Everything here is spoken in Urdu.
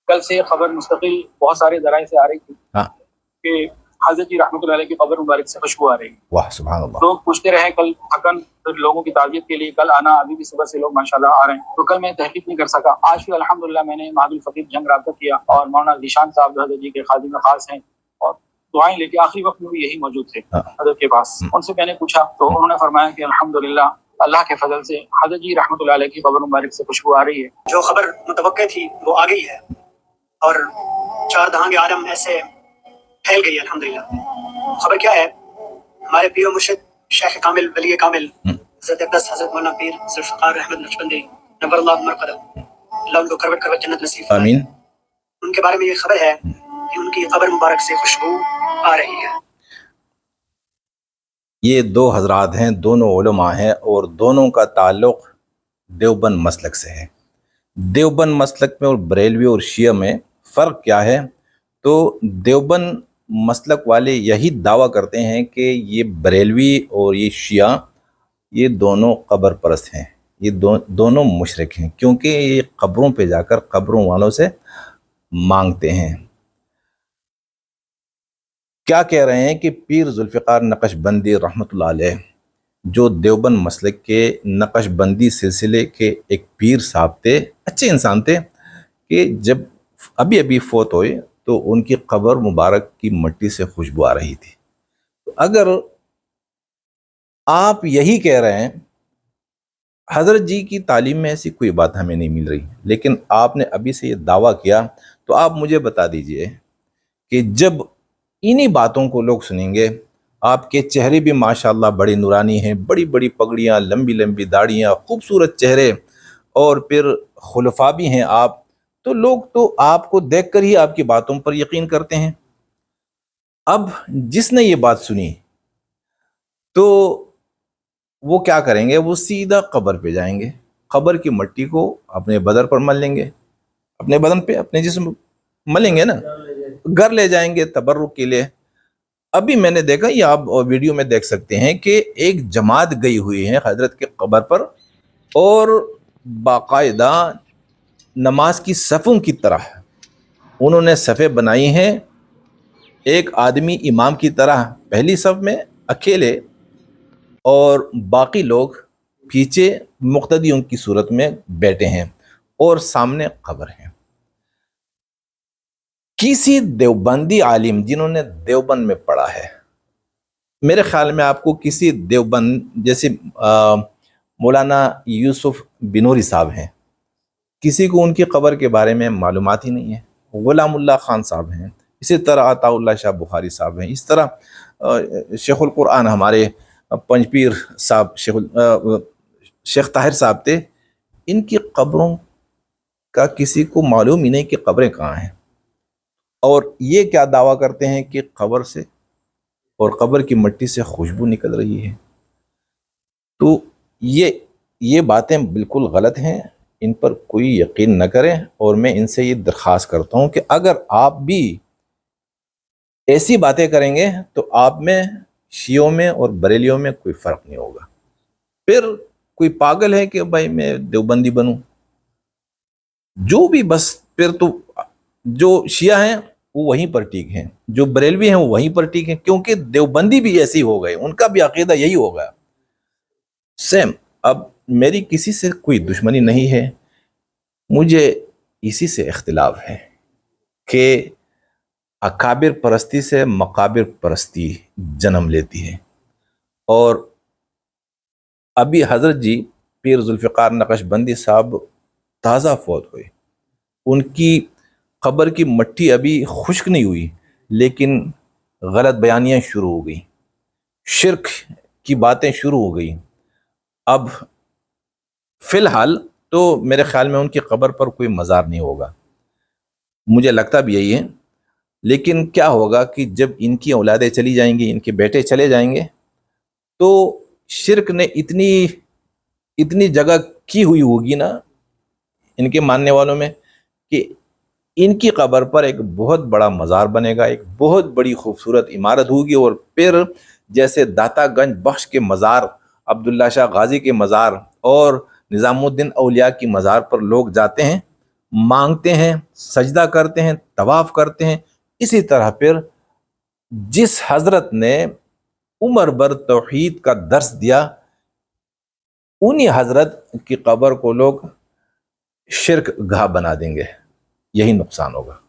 کل سے خبر مستقل بہت سارے ذرائع سے آ رہی تھی کہ حضرت جی رحمۃ اللہ علیہ کی قبر مبارک سے خوشبو آ رہی ہے. واہ سبحان اللہ. لوگ پوچھتے رہے کل تھکن پھر لوگوں کی تعزیت کے لیے کل آنا, ابھی بھی صبح سے لوگ ماشاءاللہ آ رہے ہیں. تو کل میں تحقیق نہیں کر سکا. آج پھر الحمدللہ میں نے معہد الفقیر جنگ رابطہ کیا اور مولانا ذیشان صاحب جو حضرت جی کے خادم خاص ہیں اور دعائیں لے کے آخری وقت میں بھی یہی موجود تھے حضرت کے پاس. ان سے میں نے پوچھا تو انہوں نے فرمایا کہ الحمدللہ اللہ کے فضل سے حضرت جی رحمۃ اللہ علیہ کی قبر مبارک سے خوشبو آ رہی ہے. جو خبر متوقع تھی وہ آ گئی ہے اور چار دہاں کے عالم ایسے پھیل گئی ہے الحمدللہ. خبر کیا ہے؟ ہمارے پیر و مرشد شیخ کامل ولی کامل حضرت اقدس حضرت مولانا پیر ذوالفقار احمد نقشبندی نور اللہ مرقدہ, اللہ ان کو کروٹ کروٹ جنت نصیب فرمائے. آمین. ان کے بارے میں یہ خبر ہے کہ ان کی قبر مبارک سے خوشبو آ رہی ہے. یہ دو حضرات ہیں, دونوں علماء ہیں اور دونوں کا تعلق دیوبند مسلک سے ہے. دیوبند مسلک میں اور بریلوی اور شیعہ میں فرق کیا ہے؟ تو دیوبند مسلک والے یہی دعویٰ کرتے ہیں کہ یہ بریلوی اور یہ شیعہ یہ دونوں قبر پرست ہیں, یہ دونوں مشرک ہیں, کیونکہ یہ قبروں پہ جا کر قبروں والوں سے مانگتے ہیں. کیا کہہ رہے ہیں کہ پیر ذوالفقار نقش بندی رحمۃ اللہ علیہ جو دیوبند مسلک کے نقش بندی سلسلے کے ایک پیر صاحب تھے, اچھے انسان تھے, کہ جب ابھی فوت ہوئے تو ان کی قبر مبارک کی مٹی سے خوشبو آ رہی تھی. اگر آپ یہی کہہ رہے ہیں, حضرت جی کی تعلیم میں ایسی کوئی بات ہمیں نہیں مل رہی, لیکن آپ نے ابھی سے یہ دعویٰ کیا, تو آپ مجھے بتا دیجئے کہ جب انہی باتوں کو لوگ سنیں گے, آپ کے چہرے بھی ماشاءاللہ بڑے نورانی ہیں, بڑی بڑی پگڑیاں, لمبی لمبی داڑیاں, خوبصورت چہرے, اور پھر خلفاء بھی ہیں آپ, تو لوگ تو آپ کو دیکھ کر ہی آپ کی باتوں پر یقین کرتے ہیں. اب جس نے یہ بات سنی تو وہ کیا کریں گے؟ وہ سیدھا قبر پہ جائیں گے, قبر کی مٹی کو اپنے بدن پر مل لیں گے, اپنے بدن پہ اپنے جسم ملیں گے نا, گھر لے جائیں گے تبرک کے لیے. ابھی میں نے دیکھا, یہ آپ ویڈیو میں دیکھ سکتے ہیں کہ ایک جماعت گئی ہوئی ہے حضرت کے قبر پر, اور باقاعدہ نماز کی صفوں کی طرح انہوں نے صفیں بنائی ہیں, ایک آدمی امام کی طرح پہلی صف میں اکیلے, اور باقی لوگ پیچھے مقتدیوں کی صورت میں بیٹھے ہیں, اور سامنے قبر ہے. کسی دیوبندی عالم جنہوں نے دیوبند میں پڑھا ہے, میرے خیال میں آپ کو کسی دیوبند جیسے مولانا یوسف بنوری صاحب ہیں, کسی کو ان کی قبر کے بارے میں معلومات ہی نہیں ہے. غلام اللہ خان صاحب ہیں, اسی طرح عطا اللہ شاہ بخاری صاحب ہیں, اس طرح شیخ القرآن ہمارے پنج پیر صاحب شیخ طاہر صاحب تھے, ان کی قبروں کا کسی کو معلوم ہی نہیں کہ قبریں کہاں ہیں, اور یہ کیا دعویٰ کرتے ہیں کہ قبر سے اور قبر کی مٹی سے خوشبو نکل رہی ہے. تو یہ باتیں بالکل غلط ہیں, ان پر کوئی یقین نہ کریں, اور میں ان سے یہ درخواست کرتا ہوں کہ اگر آپ بھی ایسی باتیں کریں گے تو آپ میں شیعوں میں اور بریلیوں میں کوئی فرق نہیں ہوگا. پھر کوئی پاگل ہے کہ بھائی میں دیوبندی بنوں, جو بھی, بس پھر تو جو شیعہ ہیں وہ وہیں پر ٹھیک ہیں, جو بریلوی ہیں وہ وہیں پر ٹھیک ہیں, کیونکہ دیوبندی بھی ایسی ہو گئے, ان کا بھی عقیدہ یہی ہوگا سیم. اب میری کسی سے کوئی دشمنی نہیں ہے, مجھے اسی سے اختلاف ہے کہ اکابر پرستی سے مقابر پرستی جنم لیتی ہے. اور ابھی حضرت جی پیر ذوالفقار نقش بندی صاحب تازہ فوت ہوئے, ان کی قبر کی مٹی ابھی خشک نہیں ہوئی, لیکن غلط بیانیاں شروع ہو گئی, شرک کی باتیں شروع ہو گئی. اب فی الحال تو میرے خیال میں ان کی قبر پر کوئی مزار نہیں ہوگا, مجھے لگتا بھی یہی ہے. لیکن کیا ہوگا کہ جب ان کی اولادیں چلی جائیں گی, ان کے بیٹے چلے جائیں گے, تو شرک نے اتنی جگہ کی ہوئی ہوگی نا ان کے ماننے والوں میں, کہ ان کی قبر پر ایک بہت بڑا مزار بنے گا, ایک بہت بڑی خوبصورت عمارت ہوگی. اور پھر جیسے داتا گنج بخش کے مزار, عبداللہ شاہ غازی کے مزار اور نظام الدین اولیاء کی مزار پر لوگ جاتے ہیں, مانگتے ہیں، سجدہ کرتے ہیں، طواف کرتے ہیں، اسی طرح پھر جس حضرت نے عمر بھر توحید کا درس دیا انہی حضرت کی قبر کو لوگ شرک گاہ بنا دیں گے، یہی نقصان ہوگا۔